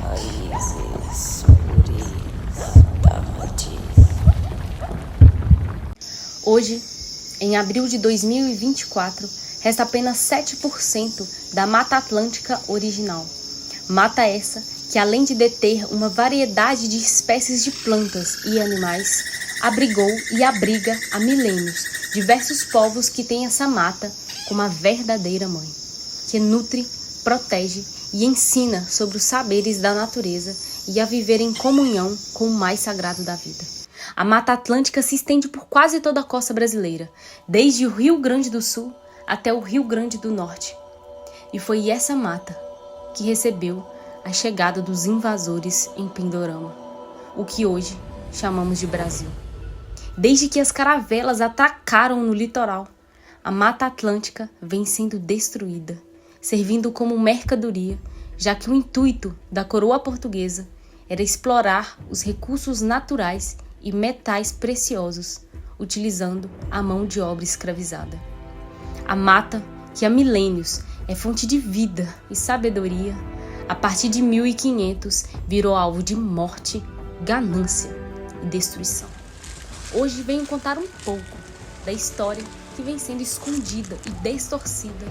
Raízes puritamente. Hoje, em abril de 2024, resta apenas 7% da Mata Atlântica original. Mata essa que, além de deter uma variedade de espécies de plantas e animais, abrigou e abriga há milênios diversos povos que têm essa mata como a verdadeira mãe, que nutre, protege e ensina sobre os saberes da natureza e a viver em comunhão com o mais sagrado da vida. A Mata Atlântica se estende por quase toda a costa brasileira, desde o Rio Grande do Sul até o Rio Grande do Norte. E foi essa mata que recebeu a chegada dos invasores em Pindorama, o que hoje chamamos de Brasil. Desde que as caravelas atacaram no litoral, a Mata Atlântica vem sendo destruída, servindo como mercadoria, já que o intuito da coroa portuguesa era explorar os recursos naturais e metais preciosos, utilizando a mão de obra escravizada. A mata, que há milênios é fonte de vida e sabedoria, a partir de 1500 virou alvo de morte, ganância e destruição. Hoje venho contar um pouco da história que vem sendo escondida e distorcida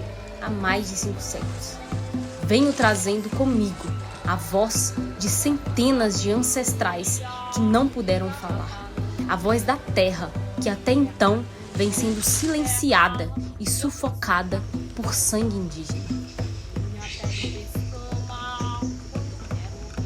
há mais de 5 séculos. Venho trazendo comigo a voz de centenas de ancestrais que não puderam falar. A voz da terra que até então vem sendo silenciada e sufocada por sangue indígena.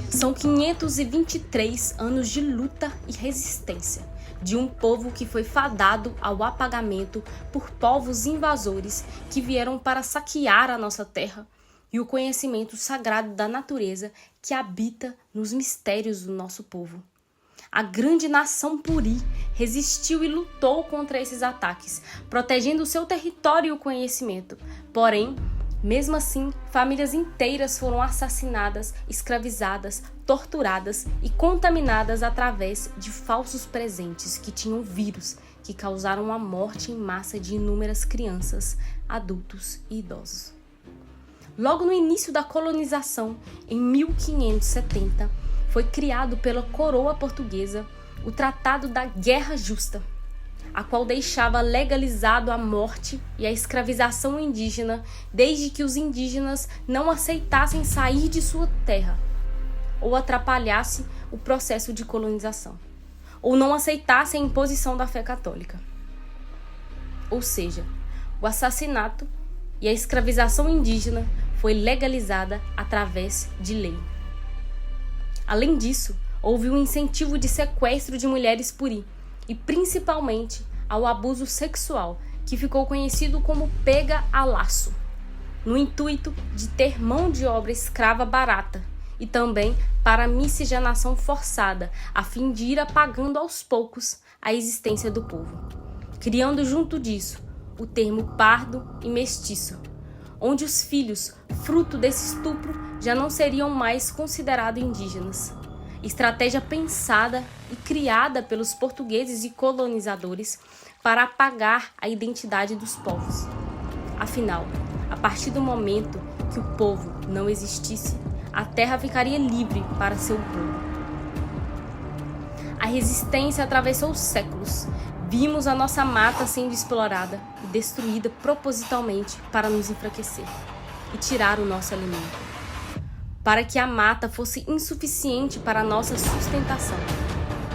São 523 anos de luta e resistência de um povo que foi fadado ao apagamento por povos invasores que vieram para saquear a nossa terra e o conhecimento sagrado da natureza que habita nos mistérios do nosso povo. A grande nação Puri resistiu e lutou contra esses ataques, protegendo o seu território e o conhecimento. Porém, mesmo assim, famílias inteiras foram assassinadas, escravizadas, torturadas e contaminadas através de falsos presentes que tinham vírus que causaram a morte em massa de inúmeras crianças, adultos e idosos. Logo no início da colonização, em 1570, foi criado pela coroa portuguesa o Tratado da Guerra Justa, a qual deixava legalizado a morte e a escravização indígena desde que os indígenas não aceitassem sair de sua terra ou atrapalhasse o processo de colonização, ou não aceitassem a imposição da fé católica. Ou seja, o assassinato e a escravização indígena foi legalizada através de lei. Além disso, houve um incentivo de sequestro de mulheres puri e principalmente ao abuso sexual, que ficou conhecido como pega a laço, no intuito de ter mão de obra escrava barata e também para miscigenação forçada, a fim de ir apagando aos poucos a existência do povo, criando junto disso o termo pardo e mestiço, onde os filhos, fruto desse estupro, já não seriam mais considerados indígenas. Estratégia pensada e criada pelos portugueses e colonizadores para apagar a identidade dos povos. Afinal, a partir do momento que o povo não existisse, a terra ficaria livre para seu povo. A resistência atravessou os séculos. Vimos a nossa mata sendo explorada e destruída propositalmente para nos enfraquecer e tirar o nosso alimento, para que a mata fosse insuficiente para a nossa sustentação.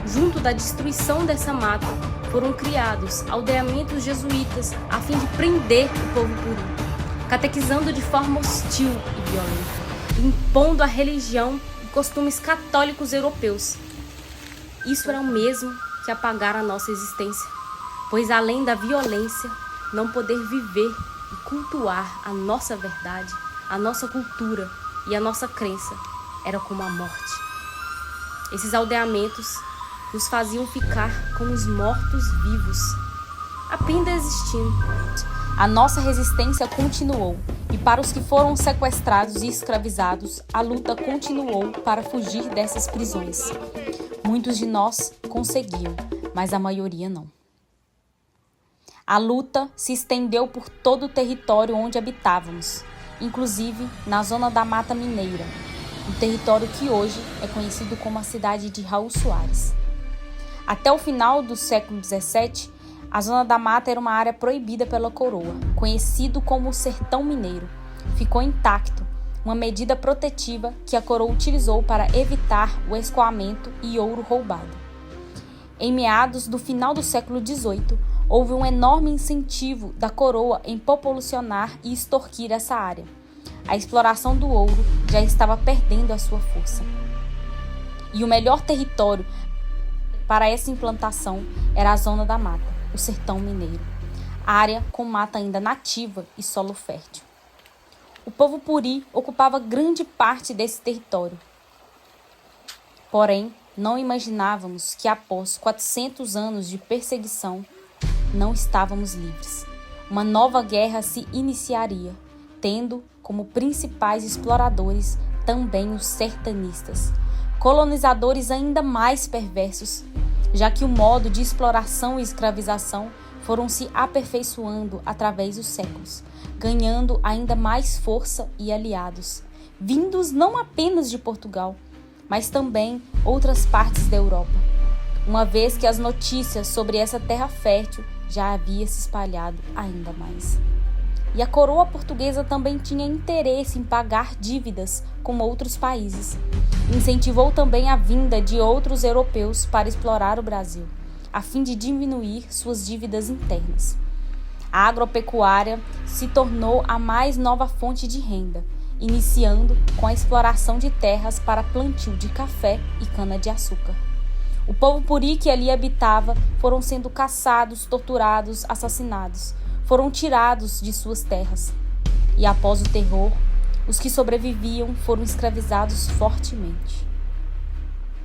Junto da destruição dessa mata, foram criados aldeamentos jesuítas a fim de prender o povo puri, catequizando de forma hostil e violenta, impondo a religião e costumes católicos europeus. Isso era o mesmo que apagar a nossa existência, pois além da violência, não poder viver e cultuar a nossa verdade, a nossa cultura e a nossa crença era como a morte. Esses aldeamentos nos faziam ficar como os mortos-vivos, apenas existindo. A nossa resistência continuou, e para os que foram sequestrados e escravizados, a luta continuou para fugir dessas prisões. Muitos de nós conseguiam, mas a maioria não. A luta se estendeu por todo o território onde habitávamos, inclusive na zona da Mata Mineira, um território que hoje é conhecido como a cidade de Raul Soares. Até o final do século XVII, a zona da mata era uma área proibida pela coroa, conhecido como o Sertão Mineiro. Ficou intacto, uma medida protetiva que a coroa utilizou para evitar o escoamento e ouro roubado. Em meados do final do século XVIII, houve um enorme incentivo da coroa em populacionar e extorquir essa área. A exploração do ouro já estava perdendo a sua força. E o melhor território para essa implantação era a zona da mata, o Sertão Mineiro, área com mata ainda nativa e solo fértil. O povo puri ocupava grande parte desse território. Porém, não imaginávamos que após 400 anos de perseguição, não estávamos livres. Uma nova guerra se iniciaria, tendo como principais exploradores também os sertanistas, colonizadores ainda mais perversos, já que o modo de exploração e escravização foram se aperfeiçoando através dos séculos, ganhando ainda mais força e aliados, vindos não apenas de Portugal, mas também outras partes da Europa, uma vez que as notícias sobre essa terra fértil já havia se espalhado ainda mais. E a coroa portuguesa também tinha interesse em pagar dívidas com outros países. Incentivou também a vinda de outros europeus para explorar o Brasil, a fim de diminuir suas dívidas internas. A agropecuária se tornou a mais nova fonte de renda, iniciando com a exploração de terras para plantio de café e cana-de-açúcar. O povo puri que ali habitava foram sendo caçados, torturados, assassinados. Foram tirados de suas terras. E após o terror, os que sobreviviam foram escravizados fortemente,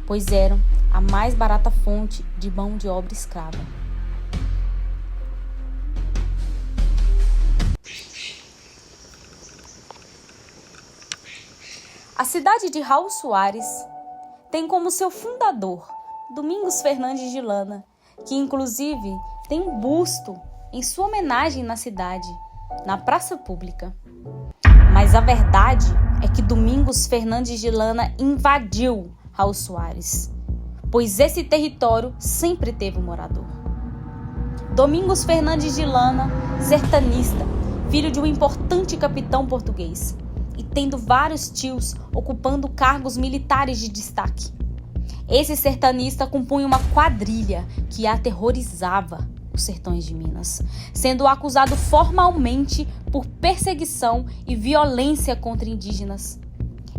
pois eram a mais barata fonte de mão de obra escrava. A cidade de Raul Soares tem como seu fundador Domingos Fernandes de Lana, que inclusive tem um busto em sua homenagem na cidade, na praça pública. Mas a verdade é que Domingos Fernandes de Lana invadiu Raul Soares, pois esse território sempre teve um morador. Domingos Fernandes de Lana, sertanista, filho de um importante capitão português, e tendo vários tios ocupando cargos militares de destaque. Esse sertanista compunha uma quadrilha que aterrorizava os sertões de Minas, sendo acusado formalmente por perseguição e violência contra indígenas.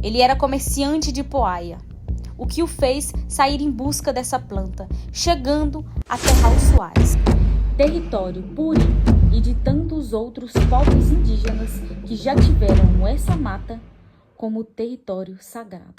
Ele era comerciante de poaia, o que o fez sair em busca dessa planta, chegando até Raul Soares, território puri e de tantos outros povos indígenas que já tiveram essa mata como território sagrado.